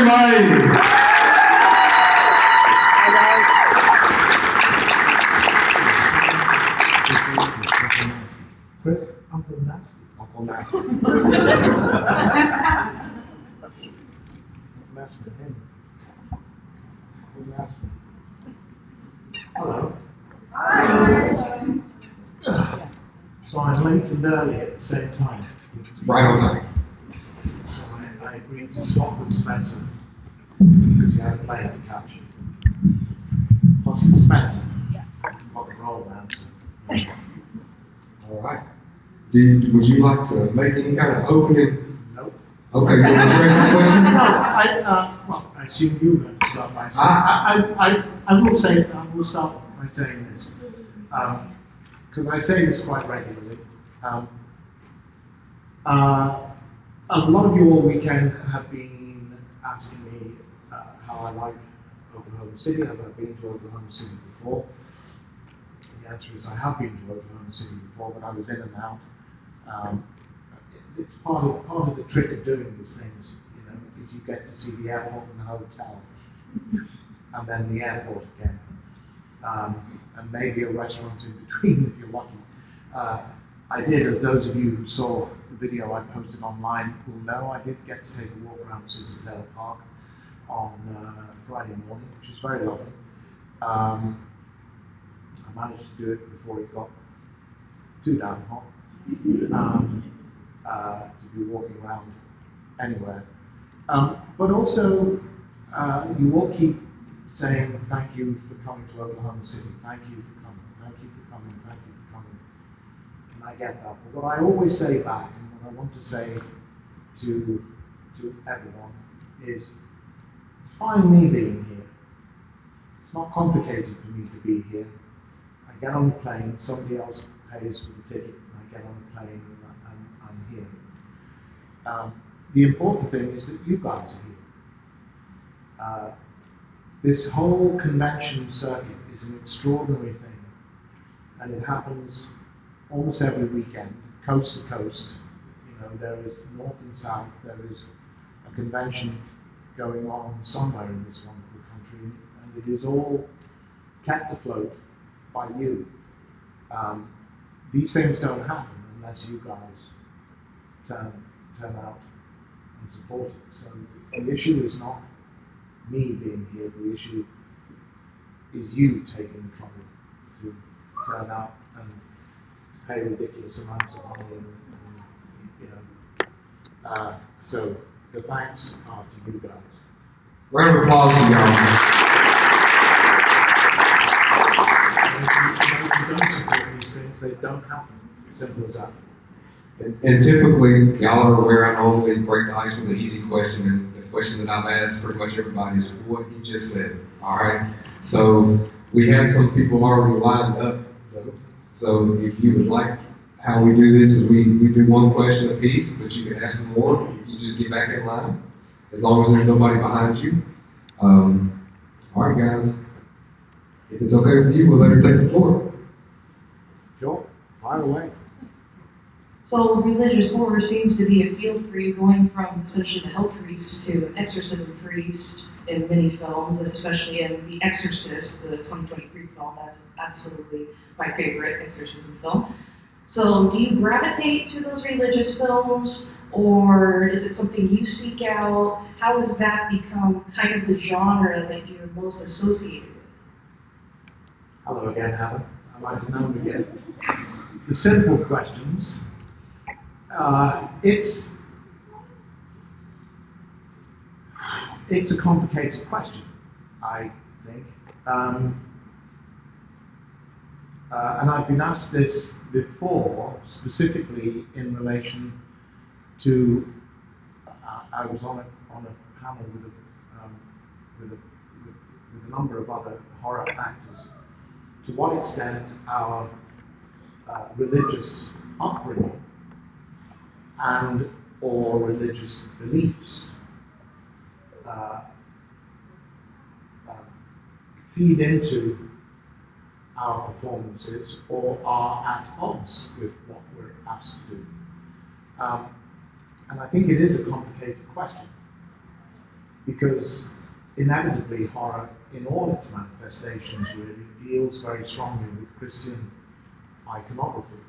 everybody! Chris, Uncle Nasty. Uncle Nasty. Don't mess with him. Uncle Nasty. Hello. So I'm late and early at the same time. Right on time. So I agreed to swap with Spencer because he had a plane to catch. Plus it's Spencer. Rock and roll man. So. All right. Would you like to make any kind of opening? Nope. Okay, you want to answer some questions? Well, I assume you were going to start by saying. I will start by saying this. Because I say this quite regularly. A lot of you all weekend have been asking me how I like Oklahoma City. Have I been to Oklahoma City before? The answer is I have been to Oklahoma City before, but I was in and out. It's part of the trick of doing these things, you know, is you get to see the airport and the hotel, and then the airport again, and maybe a restaurant in between if you're lucky. I did, as those of you who saw the video I posted online will know, I did get to take a walk around Scissortail Park on Friday morning, which was very lovely. I managed to do it before it got too damn hot. To be walking around anywhere. But also, you all keep saying thank you for coming to Oklahoma City, thank you for coming, thank you for coming, thank you for coming. And I get that. But what I always say back, and what I want to say to everyone is, it's fine me being here. It's not complicated for me to be here. I get on the plane, somebody else pays for the ticket, and I get on the plane and I'm here. The important thing is that you guys are here. This whole convention circuit is an extraordinary thing, and it happens almost every weekend, coast to coast. You know, there is north and south, there is a convention going on somewhere in this wonderful country, and it is all kept afloat by you. These things don't happen unless you guys turn out and support it. So the issue is not me being here, the issue is you taking the trouble to turn out and pay ridiculous amounts of money and you know. So the thanks are to you guys. Round of applause to y'all. If you don't support these things, they don't happen. Simple as that. And typically, y'all are aware I normally break the ice with an easy question, and the question that I've asked pretty much everybody is what he just said. All right. So we have some people already lined up. So if you would like, how we do this is we do one question apiece, but you can ask them more if you just get back in line, as long as there's nobody behind you. All right, guys. If it's okay with you, we'll let her take the floor. Sure. Fire away. So religious horror seems to be a field for you, going from essentially the hell priest to an exorcism priest in many films, and especially in The Exorcist, the 2023 film. That's absolutely my favorite exorcism film. So do you gravitate to those religious films, or is it something you seek out? How has that become kind of the genre that you're most associated with? Hello again, Heather. I might have known again. The simple questions. It's a complicated question, I think. And I've been asked this before, specifically in relation to, I was on a panel with a number of other horror actors, to what extent our religious upbringing and or religious beliefs feed into our performances or are at odds with what we're asked to do. And I think it is a complicated question. because inevitably horror, in all its manifestations really, deals very strongly with Christian iconography.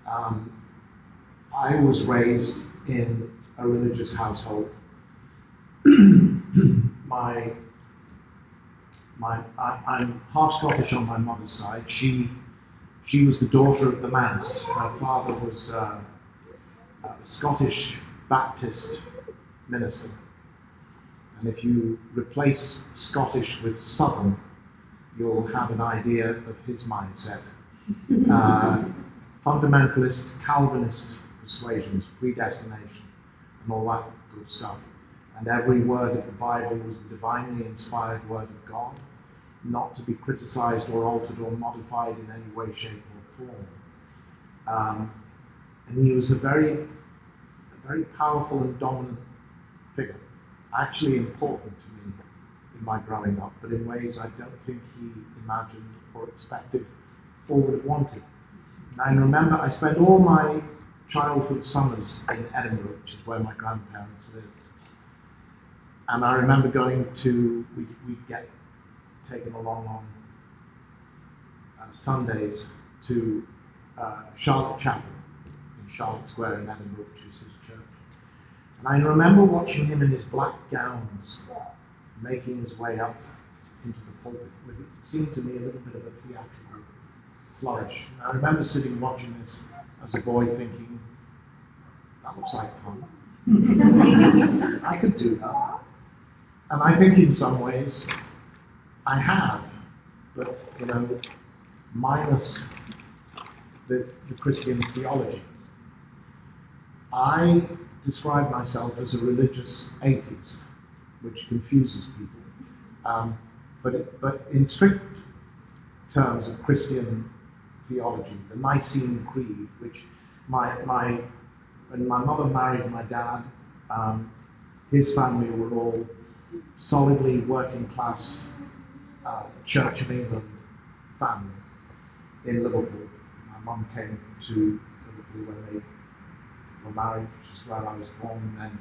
I was raised in a religious household. I'm half Scottish on my mother's side. She was the daughter of the manse. Her father was a Scottish Baptist minister. And if you replace Scottish with Southern, you'll have an idea of his mindset. Fundamentalist, Calvinist persuasions, predestination, and all that good stuff. And every word of the Bible was a divinely inspired word of God, not to be criticized or altered or modified in any way, shape, or form. And he was a very powerful and dominant figure, actually important to me in my growing up, but in ways I don't think he imagined or expected or would have wanted. And I remember I spent all my childhood summers in Edinburgh, which is where my grandparents lived. And I remember going to, we'd get taken along on Sundays to Charlotte Chapel in Charlotte Square in Edinburgh, which is his church. And I remember watching him in his black gowns, making his way up into the pulpit with, it seemed to me, a little bit of a theatrical flourish. And I remember sitting watching this as a boy thinking, that looks like fun. I could do that. And I think in some ways I have, but minus the Christian theology. I describe myself as a religious atheist, which confuses people. But in strict terms of Christian theology, the Nicene Creed, which when my mother married my dad, his family were all solidly working class Church of England family in Liverpool. My mum came to Liverpool when they were married, which is where I was born, and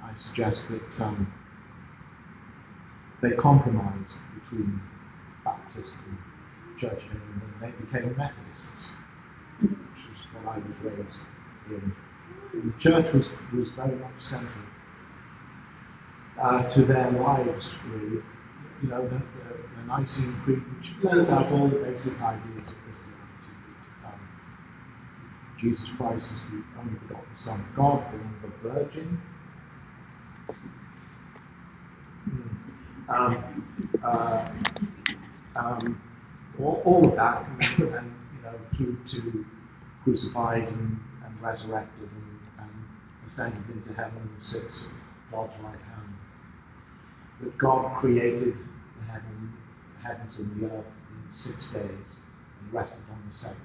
I suggest that they compromised between Baptist and Church of England, and they became Methodists, which is what I was raised in. And the church was very much central to their lives, really. The Nicene Creed, which lays out all the basic ideas of Christianity. Jesus Christ is the only begotten Son of God, born of a virgin. All of that, and through to crucified and resurrected and ascended into heaven and sits at God's right hand. That God created the heavens and the earth in 6 days and rested on the seventh.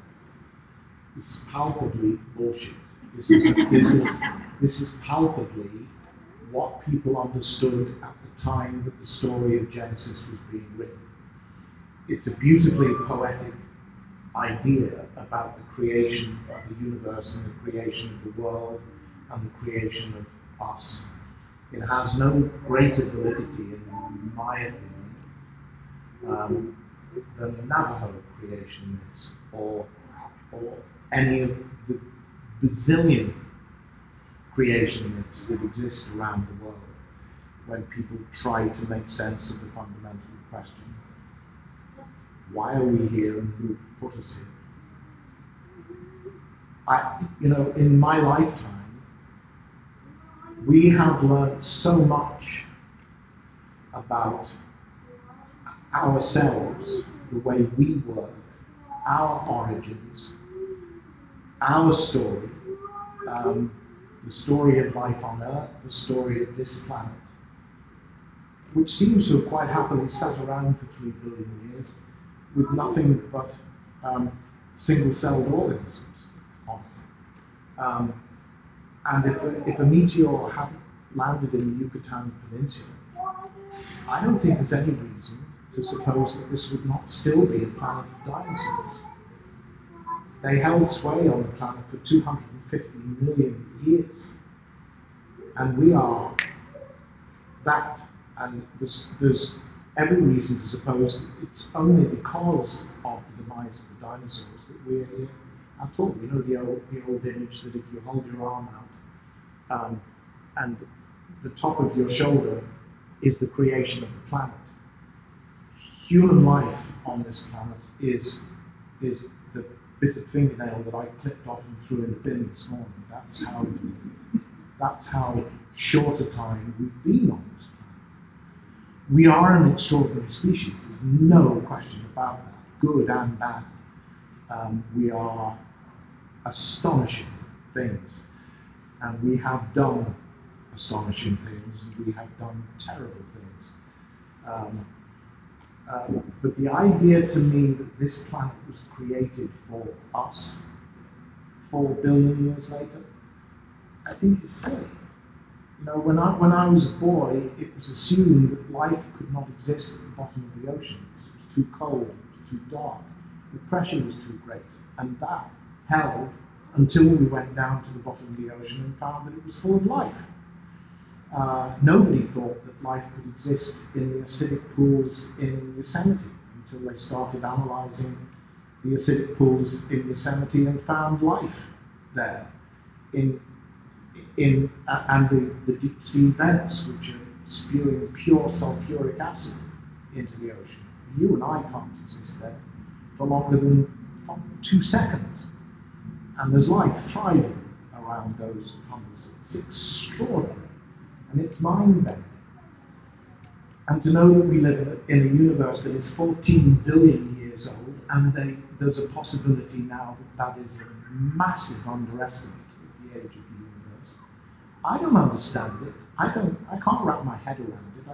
This is palpably bullshit. This is palpably what people understood at the time that the story of Genesis was being written. It's a beautifully poetic idea about the creation of the universe and the creation of the world and the creation of us. It has no greater validity, in my opinion, than the Navajo creation myths or any of the bazillion creation myths that exist around the world when people try to make sense of the fundamental question. Why are we here and who put us here? In my lifetime, we have learned so much about ourselves, the way we work, our origins, our story, the story of life on Earth, the story of this planet, which seems to have quite happily sat around for 3 billion years with nothing but single-celled organisms on it. And if a meteor hadn't landed in the Yucatan Peninsula, I don't think there's any reason to suppose that this would not still be a planet of dinosaurs. They held sway on the planet for 250 million years. And we are that, and there's every reason to suppose that it's only because of the demise of the dinosaurs that we're here at all. You know, the old image that if you hold your arm out and the top of your shoulder is the creation of the planet. Human life on this planet is the bit of fingernail that I clipped off and threw in the bin this morning. That's how short a time we've been on this planet. We are an extraordinary species, there's no question about that, good and bad. We are astonishing things, and we have done astonishing things, and we have done terrible things. But the idea to me that this planet was created for us 4 billion years later, I think it's silly. You know, when I was a boy, it was assumed that life could not exist at the bottom of the ocean. It was too cold, it was too dark, the pressure was too great, and that held until we went down to the bottom of the ocean and found that it was full of life. Nobody thought that life could exist in the acidic pools in Yosemite until they started analysing the acidic pools in Yosemite and found life there. And the deep sea vents, which are spewing pure sulfuric acid into the ocean. You and I can't exist there for longer than 2 seconds. And there's life thriving around those tunnels. It's extraordinary. And it's mind-bending. And to know that we live in a universe that is 14 billion years old, and there's a possibility now that is a massive underestimate of the age of the universe. I don't understand it. I can't wrap my head around it.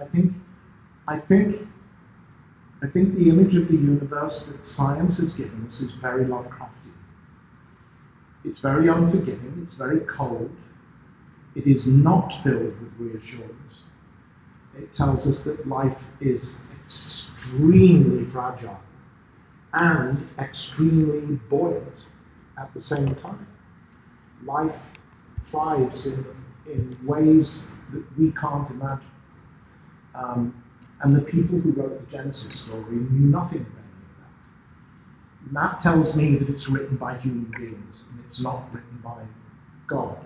I think the image of the universe that science has given us is very Lovecraftian. It's very unforgiving, it's very cold. It is not filled with reassurance. It tells us that life is extremely fragile and extremely buoyant at the same time. Life thrives in ways that we can't imagine. And the people who wrote the Genesis story knew nothing of any of that. And that tells me that it's written by human beings and it's not written by God.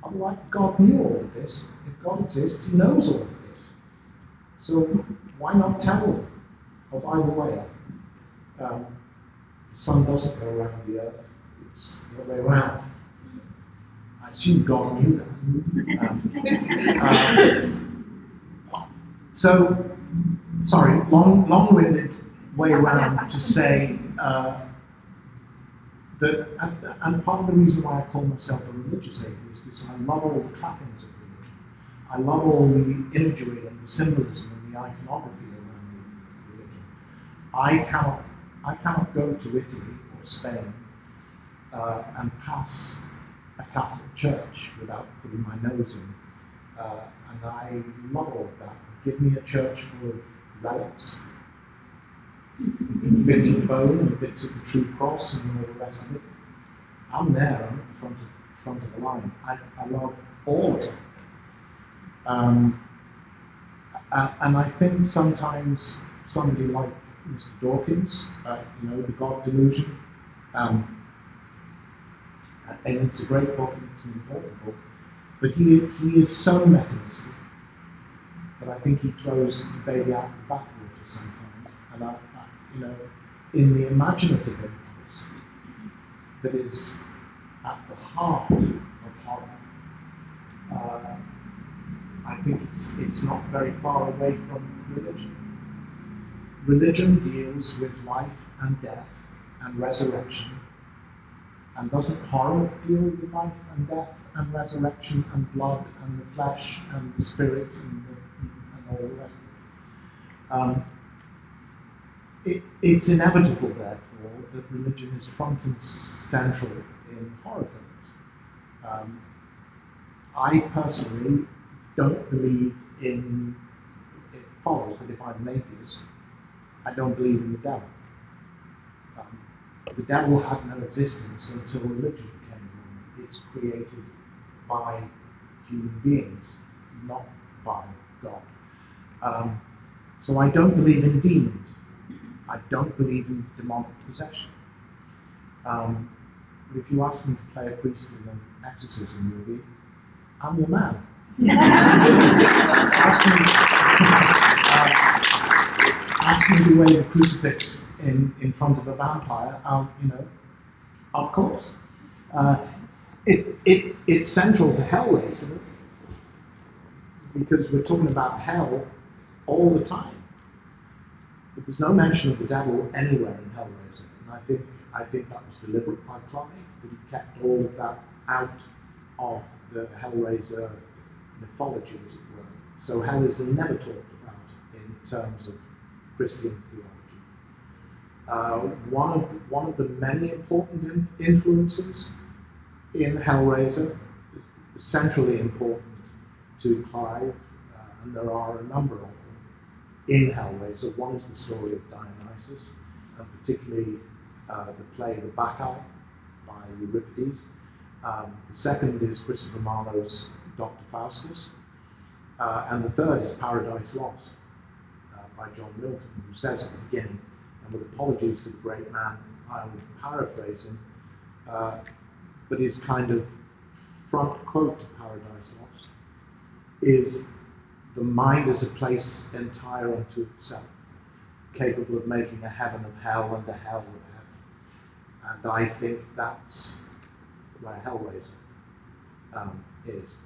Otherwise, God knew all of this. If God exists, he knows all of this. So why not tell them? Oh, by the way, the sun doesn't go around the earth. It's the other way around. I assume God knew that. So, sorry, long-winded way around to say that, and part of the reason why I call myself a religious atheist is I love all the trappings of religion. I love all the imagery and the symbolism and the iconography around religion. I cannot go to Italy or Spain and pass a Catholic church without putting my nose in, and I love all of that. Give me a church full of relics, bits of bone and bits of the true cross and all the rest of it. I'm there, I'm at the front of the line. I love all of it. And I think sometimes somebody like Mr. Dawkins, The God Delusion, and it's a great book and it's an important book, but he is so mechanistic that I think he throws the baby out of the bathwater sometimes. And in the imaginative impulse that is at the heart of horror, I think it's not very far away from religion. Religion deals with life and death and resurrection. And doesn't horror deal with life and death and resurrection and blood and the flesh and the spirit and all the rest of it? It's inevitable, therefore, that religion is front and central in horror films. I personally don't believe in, it follows that if I'm an atheist, I don't believe in the devil. The devil had no existence until religion came along. It's created by human beings, not by God. So I don't believe in demons. I don't believe in demonic possession. But if you ask me to play a priest in an exorcism movie, I'm your man. Ask me to wave a crucifix in front of a vampire, of course. It's central to Hellraiser because we're talking about hell all the time. But there's no mention of the devil anywhere in Hellraiser. And I think that was deliberate by Clive, that he kept all of that out of the Hellraiser mythology, as it were. So hell is never talked about in terms of Christian theology. One of the many important influences in Hellraiser, centrally important to Clive, and there are a number of them in Hellraiser. One is the story of Dionysus, and particularly the play The Bacchae by Euripides. The second is Christopher Marlowe's Dr. Faustus, and the third is Paradise Lost by John Milton, who says at the beginning, and with apologies to the great man, I'll paraphrase him, but his kind of front quote to Paradise Lost is, "The mind is a place entire unto itself, capable of making a heaven of hell and a hell of heaven." And I think that's where Hellraiser is.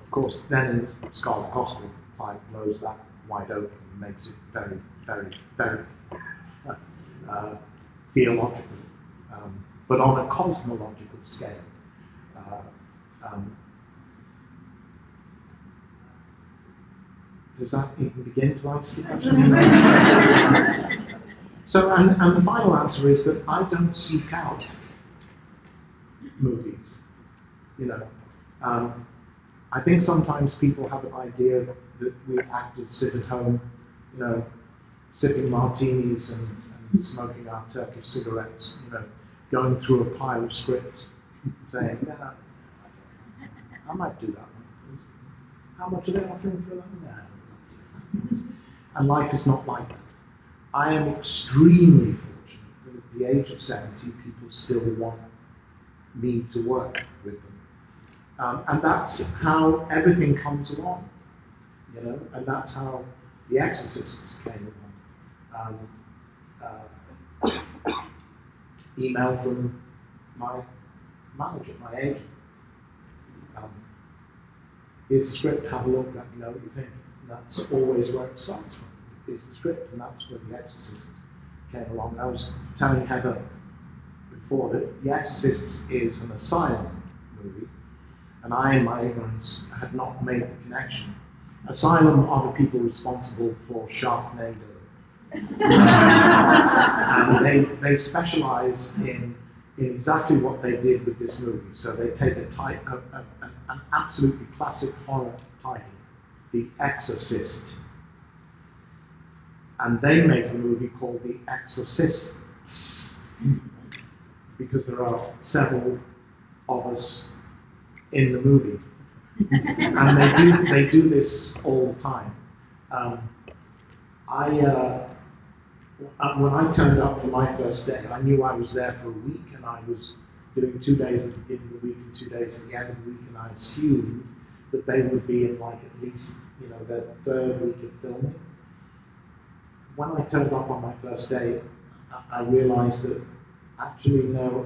Of course, then in the Scarlet Gospel, Clive blows that wide open and makes it very, very, very theological, but on a cosmological scale. Does that even begin to answer the question? So, and the final answer is that I don't seek out movies. I think sometimes people have an idea that we actors sit at home, sipping martinis and smoking our Turkish cigarettes, going through a pile of scripts, saying, "Yeah, I might do that. How much are they offering for that?" And life is not like that. I am extremely fortunate that at the age of 70, people still want me to work with them. And that's how everything comes along, and that's how The Exorcists came along. Email from my manager, my agent. Here's the script, have a look, let me know what you think. And that's always where it starts from. Here's the script, and that's where The Exorcists came along. I was telling Heather before that The Exorcists is an asylum movie, and I, in my ignorance, had not made the connection. Asylum are the people responsible for Sharknado. And they specialize in exactly what they did with this movie. So they take an absolutely classic horror title, The Exorcist, and they make a movie called The Exorcists, because there are several of us in the movie, and they do this all the time. When I turned up for my first day, I knew I was there for a week, and I was doing 2 days at the beginning of the week and 2 days at the end of the week, and I assumed that they would be in at least their third week of filming. When I turned up on my first day, I realized that actually no,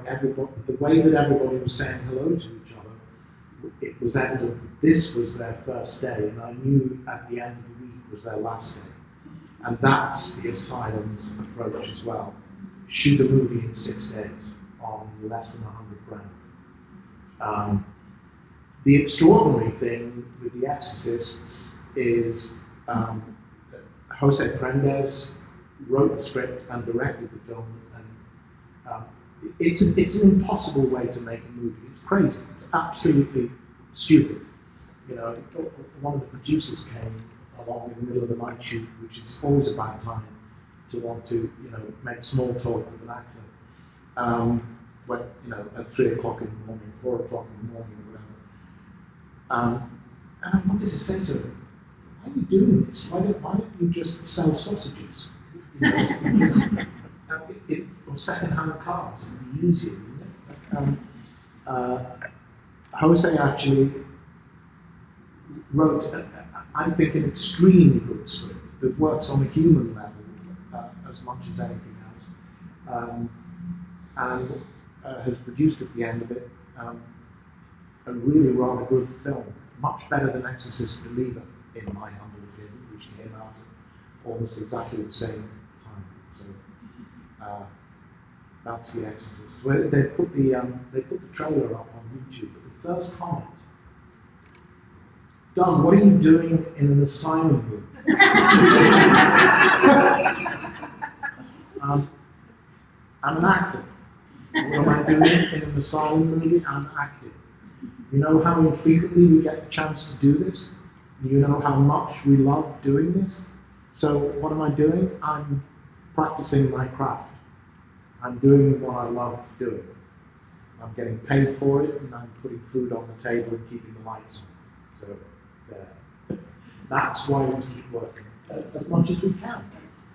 the way that everybody was saying hello to each other, it was evident that this was their first day, and I knew at the end of the week was their last day. And that's the Asylum's approach as well. Shoot a movie in 6 days on less than $100,000. The extraordinary thing with The Exorcists is Jose Prendes wrote the script and directed the film, and it's an impossible way to make a movie. It's crazy. It's absolutely stupid. One of the producers came along in the middle of the night shoot, which is always a bad time to want to, make small talk with an actor. At 3 o'clock in the morning, 4 o'clock in the morning, or whatever. And I wanted to say to him, why are you doing this? Why don't you just sell sausages? Because, or second-hand cars, it'd be easier, wouldn't it? Jose actually wrote, I think, an extremely good script that works on a human level as much as anything else, and has produced at the end of it a really rather good film, much better than Exorcist Believer, in my humble opinion, which came out at almost exactly the same time. So that's The Exorcist. Well, they put the trailer up on YouTube. But the first comment, Doug, what are you doing in an asylum room? I'm an actor. What am I doing in an asylum movie? I'm acting. You know how infrequently we get the chance to do this? You know how much we love doing this? So what am I doing? I'm practicing my craft. I'm doing what I love doing. I'm getting paid for it, and I'm putting food on the table and keeping the lights on. So there. That's why we keep working as much as we can.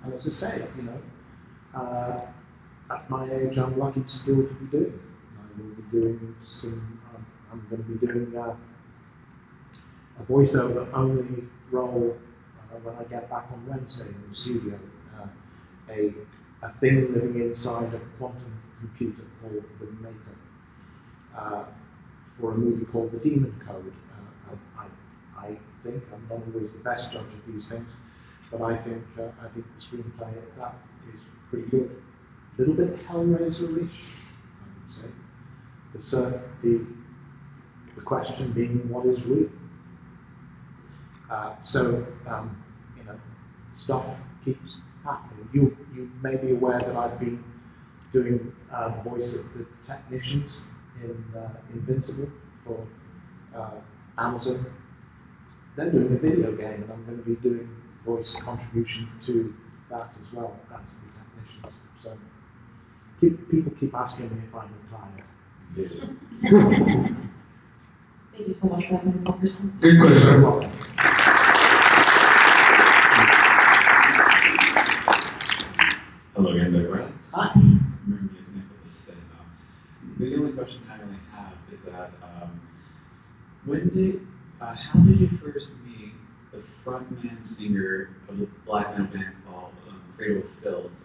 And as I say, you know, at my age, I'm lucky still to be doing it. I will be doing some. I'm going to be doing a voiceover only role when I get back on Wednesday in the studio. A thing living inside a quantum computer called the Maker for a movie called The Demon Code. I think I'm not always the best judge of these things, but I think the screenplay of that is pretty good. A little bit Hellraiser-ish, I would say. The question being, what is real? You know, stuff keeps happening. You may be aware that I've been doing the voice of the technicians in Invincible for Amazon. They're doing a video game, and I'm going to be doing voice contribution to that as well as the technicians. So people keep asking me if I'm retired. Thank you so much for that wonderful response. Good question. You're welcome. Hello again, Doug Bradely. Hi. The only question I really have is that how did you first meet the frontman singer of the black metal band called Cradle of Filth,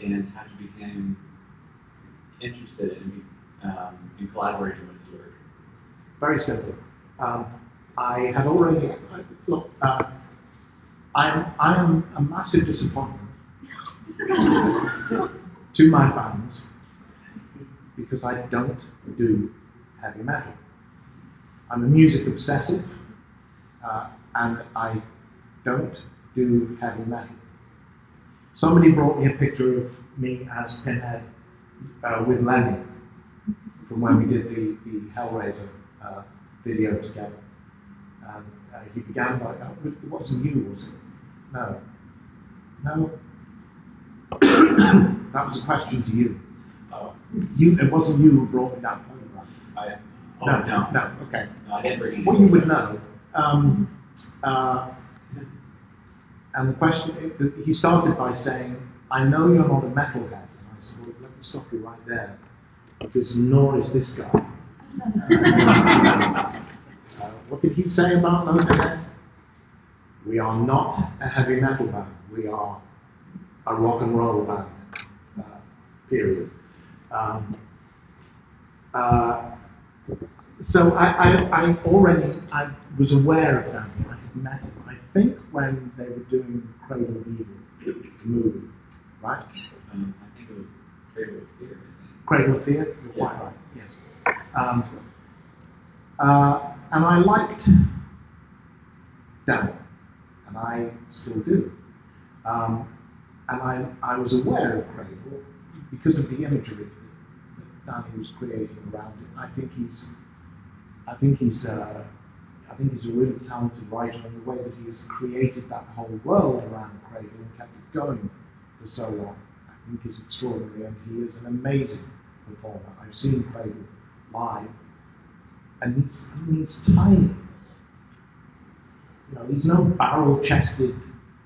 and how you became interested in collaborating with his work? Very simple. I had already look. I am a massive disappointment to my fans because I don't do heavy metal. I'm a music obsessive, and I don't do heavy metal. Somebody brought me a picture of me as Pinhead with Lenny from when we did the Hellraiser video together. And he began by, it wasn't you, was it? No. No. That was a question to you. Oh. It wasn't you who brought me that photograph. No, okay. No, I didn't bring it. Well, you would know. And the question, he started by saying, I know you're not a metalhead. And I said, well, let me stop you right there, because nor is this guy. What did he say about Motorhead? We are not a heavy metal band. We are a rock and roll band, period. So I was aware of Danny. I had met him. I think when they were doing Cradle of Evil, the movie, right? I think it was Cradle of Fear, I think. Cradle of Fear? You're quite right, yes. And I liked Danny, and I still do. And I was aware of Cradle because of the imagery that Danny was creating around it. I think he's a really talented writer, and the way that he has created that whole world around Cradle and kept it going for so long, I think is extraordinary, and he is an amazing performer. I've seen Cradle live, and he's tiny. You he's no barrel-chested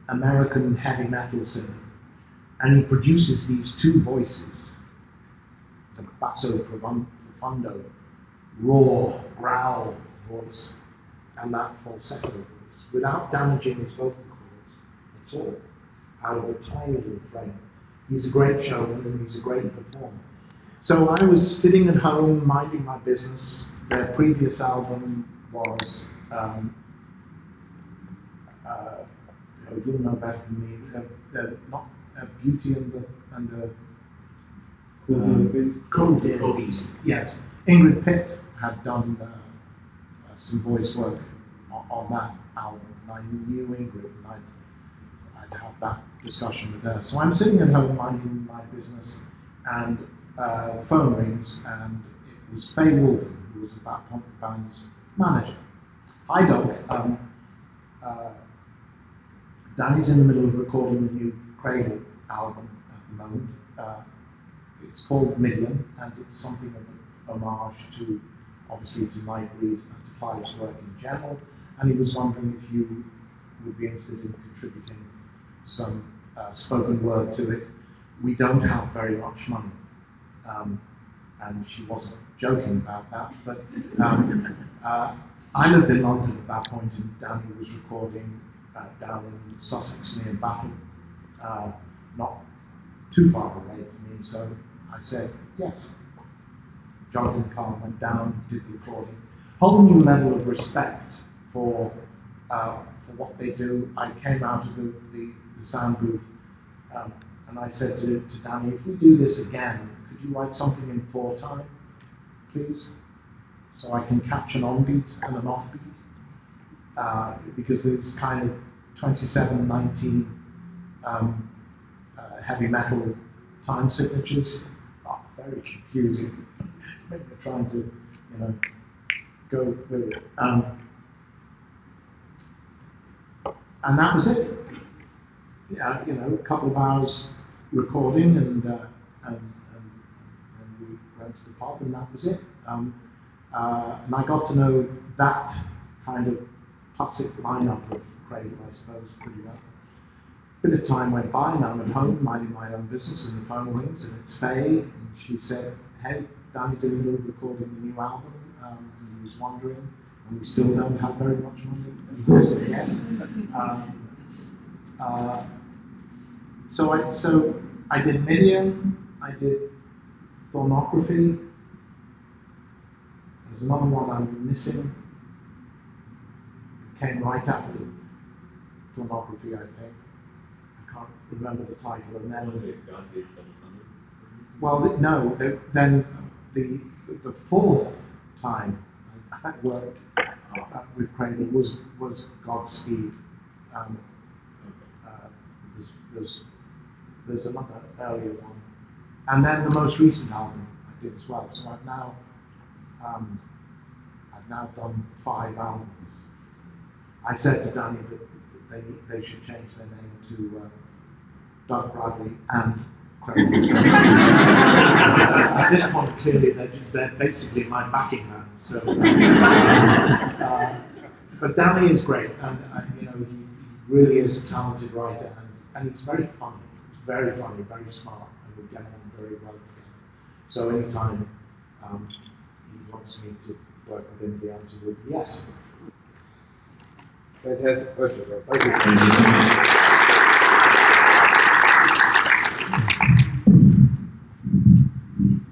American heavy metal singer. And he produces these two voices, the basso profundo, raw, growl voice, and that falsetto voice, without damaging his vocal cords at all, out of a tiny little frame. He's a great showman and he's a great performer. So I was sitting at home minding my business. Their previous album was, you'll know better than me, not Beauty and the Cruelty and the Beast. Yes, Ingrid Pitt had done some voice work on that album. I knew Ingrid, and I'd have that discussion with her. So I'm sitting at home minding my business, and the phone rings, and it was Faye Wolven, who was the Bat Punk band's manager. Hi, Doug. Danny's in the middle of recording the new Cradle album at the moment. It's called Million, and it's something of an homage to, obviously, to Nightbreed and to Clive's work in general. And he was wondering if you would be interested in contributing some spoken word to it. We don't have very much money. And she wasn't joking about that, but I lived in London at that point, and Danny was recording down in Sussex near Battle, not too far away from me, so I said yes. Jumped in the car, went down, did the recording. Whole new level of respect for what they do. I came out of the sound booth, and I said to Danny, if we do this again, could you write something in 4/time, please? So I can catch an on-beat and an off-beat. Because there's kind of 2719 heavy metal time signatures. Very confusing. Maybe you're trying to, go with it. And that was it. Yeah, a couple of hours recording, and we went to the pub, and that was it. And I got to know that kind of classic lineup of Cradle, I suppose, pretty well. A bit of time went by, and I'm at home minding my own business, and the phone rings, and it's Faye, and she said, "Hey, Danny's in the middle of recording the new album, and he was wondering, and we still don't have very much money," and I said yes. So I did Million, I did Thornography. There's another one I'm missing. It came right after Thornography, I think. I can't remember the title. And then, well, then the fourth time I worked with Cradle was Godspeed. There's another earlier one, and then the most recent album I did as well. So I've now done 5 albums. I said to Danny that they should change their name to Doug Bradely and Cradle. At this point, clearly they're basically my backing band. So, but Danny is great, and he really is a talented writer, and he's very funny. He's very funny, very smart, and we get on very well together. So anytime he wants me to work with him, the answer would be yes. Fantastic question, bro. Thank you. Thank you so much.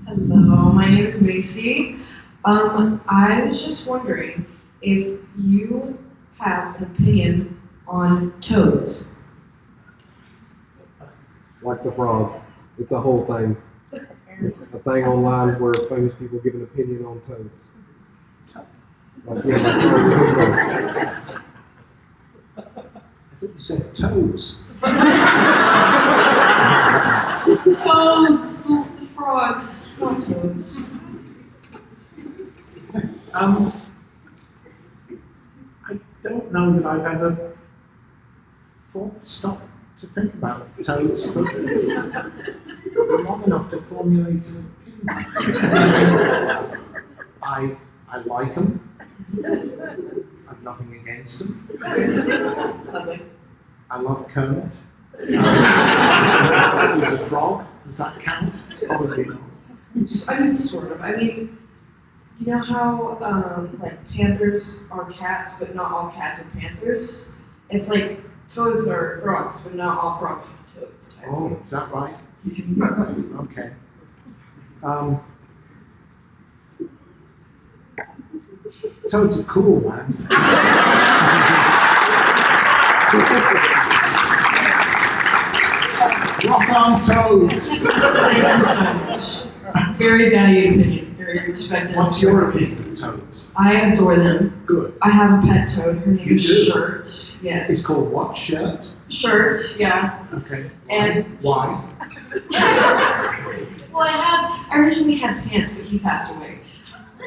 Hello, my name is Macy. I was just wondering if you have an opinion on toads. Like the frog. It's a whole thing. It's a thing online where famous people give an opinion on toads. Like, yeah, like, I thought you said toes. Toads, not the frogs, not toads. I don't know that I've ever stopped to think about toads for long enough to formulate an opinion. I like them. I've nothing against them. Lovely. I love Kermit. He's a frog. Does that count? Probably not. I mean, sort of. I mean, you know how like panthers are cats, but not all cats are panthers? It's like toads are frogs, but not all frogs are toads. Oh, is that right? Okay. Toads are cool, man. Rock on, toads. Thank you so much. Very valued opinion, very respected. What's your opinion of toads? I adore them. Good. I have a pet toad. Her name You is do? Shirt. Yes. It's called what? Shirt? Shirt, yeah. Okay. And- Why? Well, I originally had Pants, but he passed away.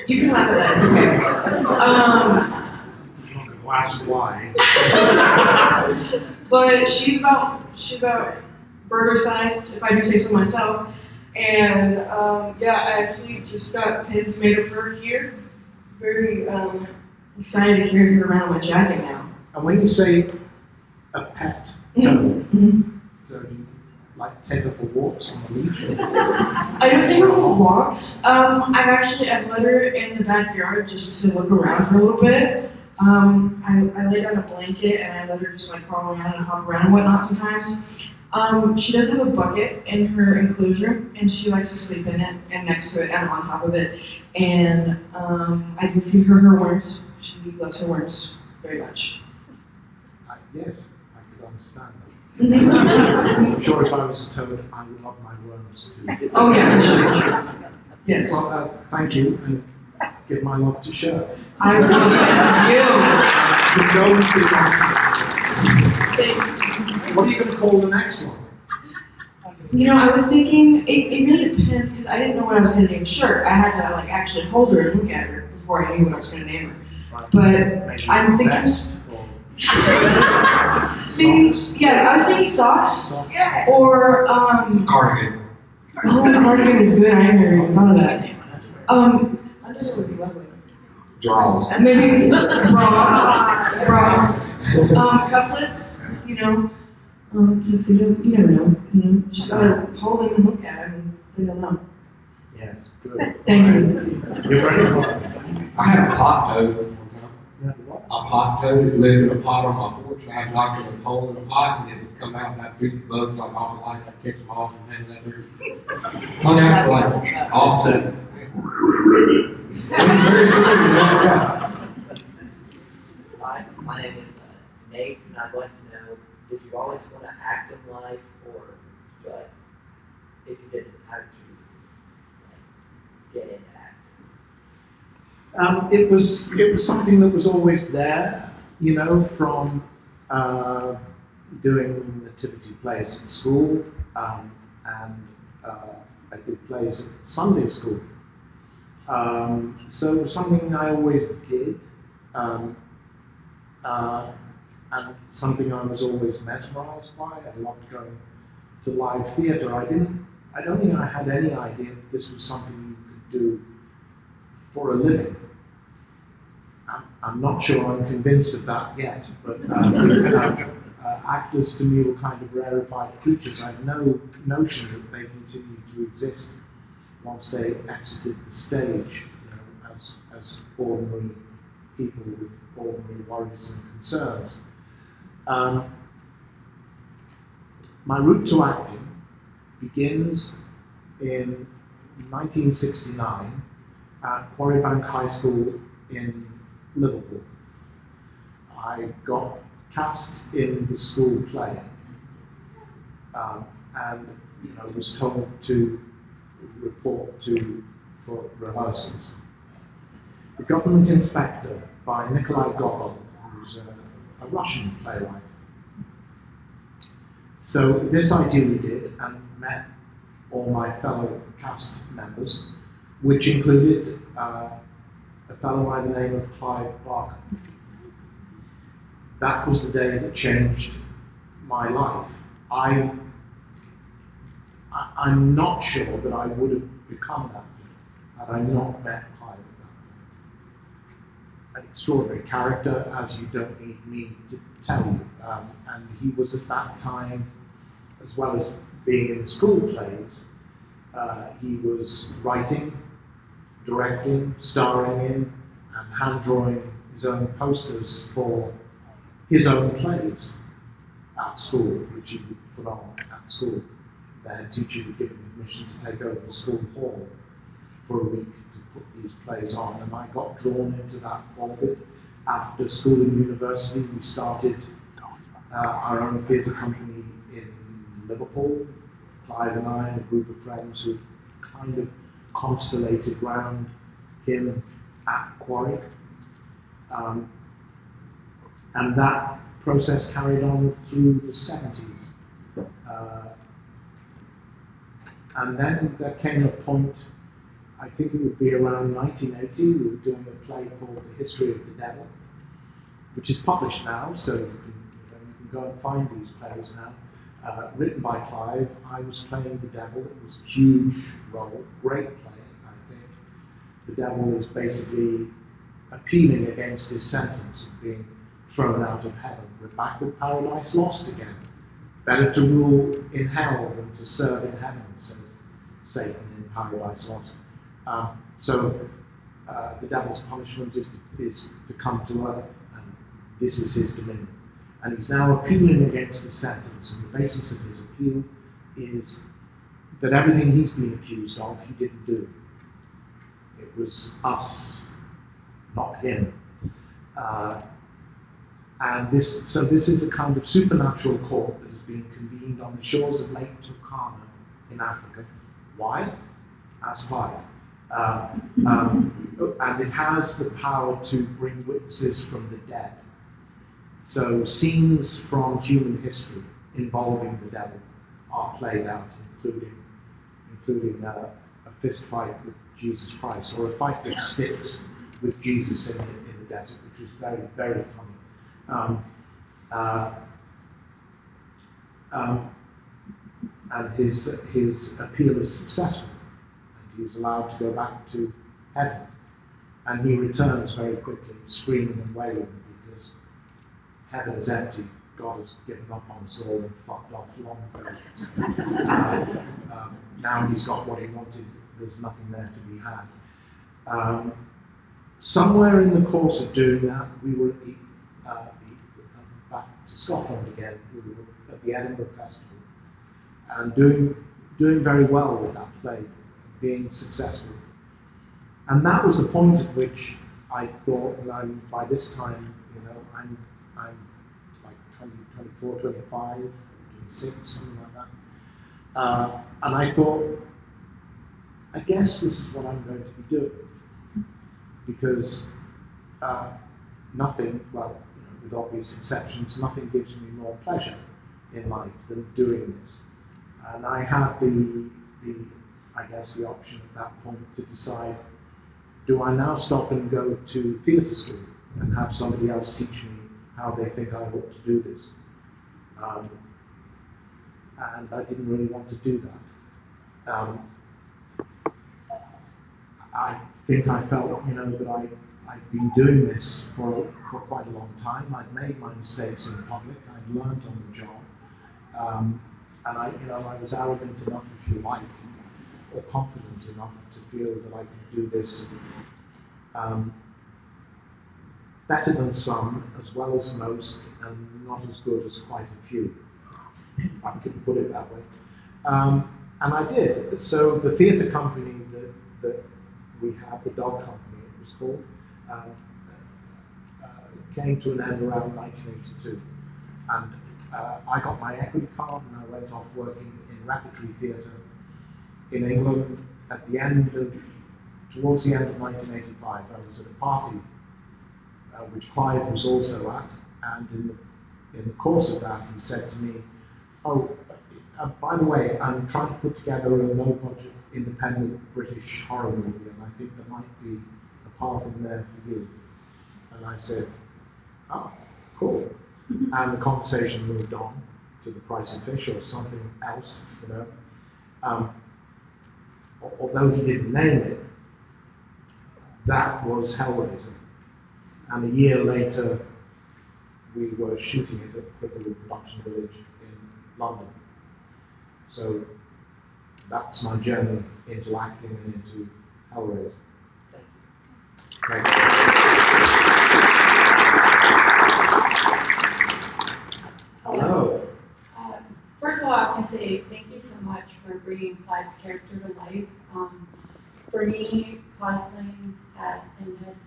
You can laugh at that, it's okay. I'm not going to ask why. But she's about burger sized, if I do say so myself. And yeah, I actually just got pins made of her here. Very excited to carry her around my jacket now. And when you say a pet toad, so do you like take her for walks on the leash? Or? I don't take her for walks. I've let her in the backyard just to look around for a little bit. I lay down a blanket and I let her just like crawl around and hop around and whatnot sometimes. She does have a bucket in her enclosure and she likes to sleep in it and next to it and on top of it. And I do feed her worms. She loves her worms very much. Yes, I could understand that. I'm sure if I was a toad, I would love my worms too. Oh yeah, for sure. Yes. Well, thank you, and give my love to Shirt. I will thank Condolences on cancer. What are you going to call the next one? you. You know, I was thinking, it really depends, because I didn't know what I was going to name Shirt. I had to like actually hold her and look at her before I knew what I was going to name her. Right. But Maybe I'm thinking- vest or Maybe, socks. yeah, I was thinking socks, Socks. or, Cardigan. oh, cardigan is good, I never even thought of that. I just would be lovely. Draws. Maybe bra, cufflets, you know, tuxedo, you never know, just gotta hold them and look at them and they don't know. Yes, good. Thank you. You're very welcome. I had a pot toad one time. You have what? A pot toad. It lived in a pot on my porch. I had knocked in a hole in the pot and it would come out and I'd feed the bugs like off the light. I'd catch them off and hand that through. Hung out for like offset. Very simple. Hi, my name is Nate, and I'd like to know, did you always want to act in life, or but if you didn't, how did you get into acting? It was something that was always there, you know, from doing nativity plays at school, and I did plays at Sunday school. So it was something I always did, and something I was always mesmerized by. I loved going to live theatre. I don't think I had any idea that this was something you could do for a living. I'm not sure I'm convinced of that yet, but actors to me were kind of rarefied creatures. I had no notion that they continued to exist once they exited the stage, you know, as ordinary people with ordinary worries and concerns. My route to acting begins in 1969 at Quarrybank High School in Liverpool. I got cast in the school play, and was told to report for rehearsals. The Government Inspector by Nikolai Gogol, who's a Russian playwright. So this I duly did and met all my fellow cast members, which included a fellow by the name of Clive Barker. That was the day that changed my life. I'm not sure that I would have become that had I not met Clive at an extraordinary character, as you don't need me to tell you. And he was at that time, as well as being in school plays, he was writing, directing, starring in, and hand drawing his own posters for his own plays at school, which he would put on at school. The head teacher would give him permission to take over the school hall for a week to put these plays on, and I got drawn into that orbit. After school and university, we started our own theatre company in Liverpool. Clive and I and a group of friends who kind of constellated round him at Quarry. And that process carried on through the 70s. And then there came a point, I think it would be around 1980, we were doing a play called The History of the Devil, which is published now, so you can go and find these plays now. Written by Clive. I was playing the devil. It was a huge role, great play, I think. The devil is basically appealing against his sentence of being thrown out of heaven. We're back with Paradise Lost again. Better to rule in hell than to serve in heaven, says Satan in Paradise Lost. So the devil's punishment is to come to earth, and this is his dominion. And he's now appealing against his sentence, and the basis of his appeal is that everything he's been accused of, he didn't do. It was us, not him. And this is a kind of supernatural court that has been convened on the shores of Lake Turkana in Africa. Why? Ask Clive. And it has the power to bring witnesses from the dead. So scenes from human history involving the devil are played out, including a fist fight with Jesus Christ, or a fight with sticks with Jesus in the desert, which was very, very funny. And his appeal is successful, and he is allowed to go back to heaven. And he returns very quickly, screaming and wailing, because heaven is empty. God has given up on us all and fucked off long ago. Now he's got what he wanted. There's nothing there to be had. Somewhere in the course of doing that, we were back to Scotland again. We were at the Edinburgh Festival and doing very well with that play, being successful. And that was the point at which I thought, and by this time, I'm like 20, 24, 25, 26, something like that. And I thought, I guess this is what I'm going to be doing. Because nothing, well, with obvious exceptions, nothing gives me more pleasure in life than doing this. And I had the option at that point to decide, do I now stop and go to theatre school and have somebody else teach me how they think I ought to do this? And I didn't really want to do that. I think I felt, that I'd been doing this for quite a long time. I'd made my mistakes in public. I'd learned on the job. And I was arrogant enough, if you like, or confident enough to feel that I could do this better than some, as well as most, and not as good as quite a few, if I can put it that way. And I did. So the theatre company that we had, the Dog Company it was called, came to an end around 1982. And I got my equity card and I went off working in repertory theatre in England towards the end of 1985. I was at a party which Clive was also at, and in the course of that he said to me, by the way, I'm trying to put together a low-budget independent British horror movie, and I think there might be a part in there for you. And I said, oh, cool. And the conversation moved on to The Price of Fish or something else, Although he didn't name it, that was Hellraiser. and a year later we were shooting it at Liverpool Production Village in London. So that's my journey into acting and into Hellraiser. Thank you. Hello. First of all, I want to say thank you so much for bringing Clyde's character to life. For me, cosplaying as Pinhead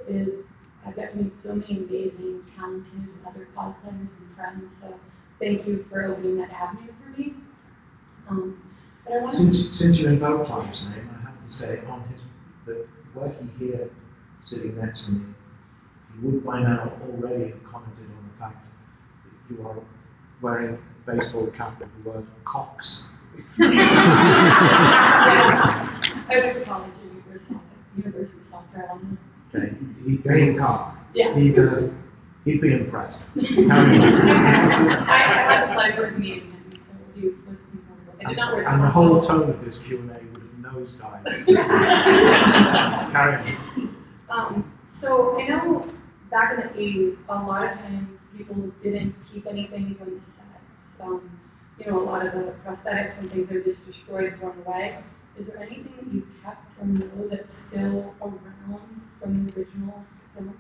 is, I've got to meet so many amazing, talented other cosplayers and friends, so thank you for opening that avenue for me. But I want to... Since you invoked Clive's name, I have to say, on his, were he here sitting next to me, he would by now already have commented on the fact that you are wearing a baseball cap with the word Cox. I went to college at University of South Carolina. Okay, he'd be Cox. Yeah. He'd be impressed. I had the pleasure of meeting him, so he was incredible. I did not wear And the whole tone of this Q&A would have nosedived. Carry on. So I know back in the 80s, a lot of times people didn't keep anything from the sets. A lot of the prosthetics and things are just destroyed, thrown away. Is there anything that you kept or know that's still around from the original film?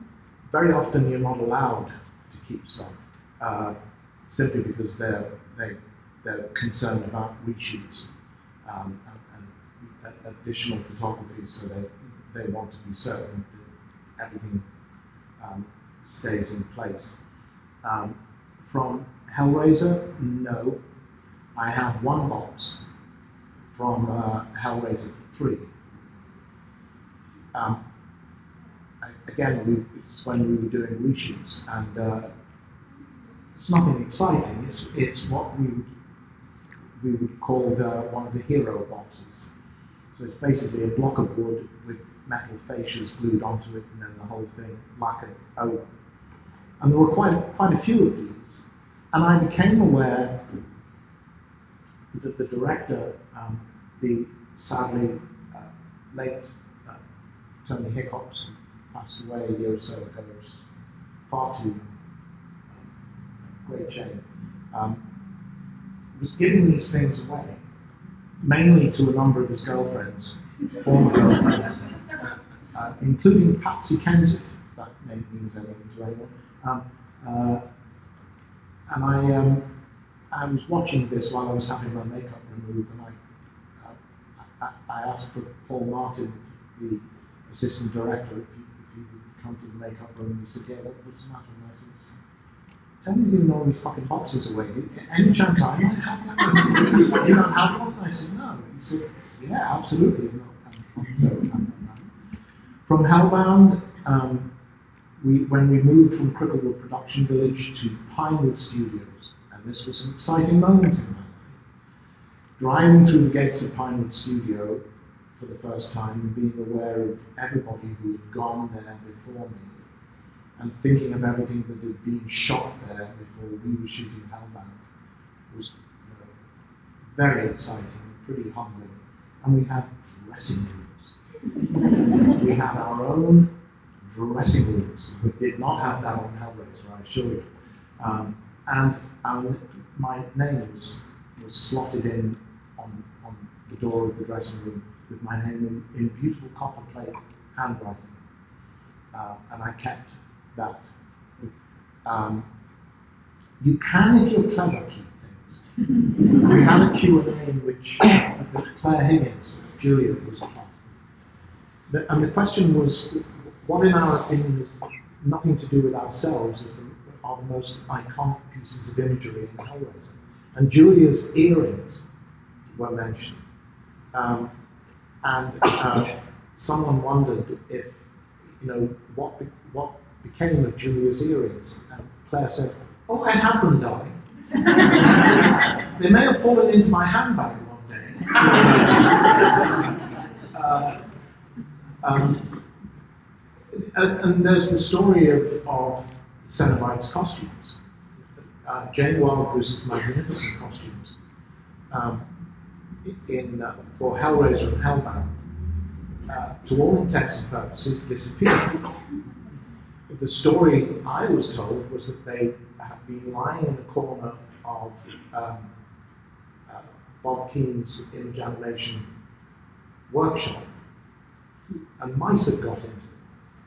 Very often you're not allowed to keep stuff, simply because they're concerned about reshoots and additional photography, so they want to be certain that everything stays in place. From Hellraiser, no. I have one box from Hellraiser 3. Again, it's when we were doing reshoots, and it's nothing exciting. It's what we would call one of the hero boxes. So it's basically a block of wood with metal fascias glued onto it, and then the whole thing lacquered over. And there were quite a few of these, and I became aware that the director, the sadly late Tony Hickox, who passed away a year or so ago, was far too young, great shame, was giving these things away, mainly to a number of his girlfriends, former girlfriends, including Patsy Kensit, if that name means anything to anyone. And I was watching this while I was having my makeup removed, and I asked for Paul Martin, the assistant director, if he would come to the makeup room, and he said, yeah, what's the matter? And I said, tell me you're giving all these fucking boxes away. Any chance I might have one? He said, you don't have one? And I said, no. He said, yeah, absolutely. So, from Hellbound, when we moved from Cricklewood Production Village to Pinewood Studios, and this was an exciting moment in my life, driving through the gates of Pinewood Studio for the first time and being aware of everybody who had gone there before me, and thinking of everything that had been shot there before we were shooting Hellbound was very exciting, pretty humbling. And we had dressing rooms. We had our own dressing rooms. We did not have that on Hellraiser, I assure you. And my name was slotted in on the door of the dressing room with my name in beautiful copper plate handwriting. And I kept that. You can, if you're clever, keep things. We had a Q&A in which Claire Higgins, Julia, was a part. And the question was, what in our opinion is nothing to do with ourselves are the most iconic pieces of imagery in Hellraiser. And Julia's earrings were mentioned. Someone wondered if, what became of Julia's earrings. And Claire said, oh, I have them, darling. They may have fallen into my handbag one day. And there's the story of Cenobite's costumes. Jane Wildgoose' magnificent costumes for Hellraiser and Hellbound, to all intents and purposes, disappeared. the story I was told was that they had been lying in the corner of Bob Keane's image animation workshop, and mice had got into them.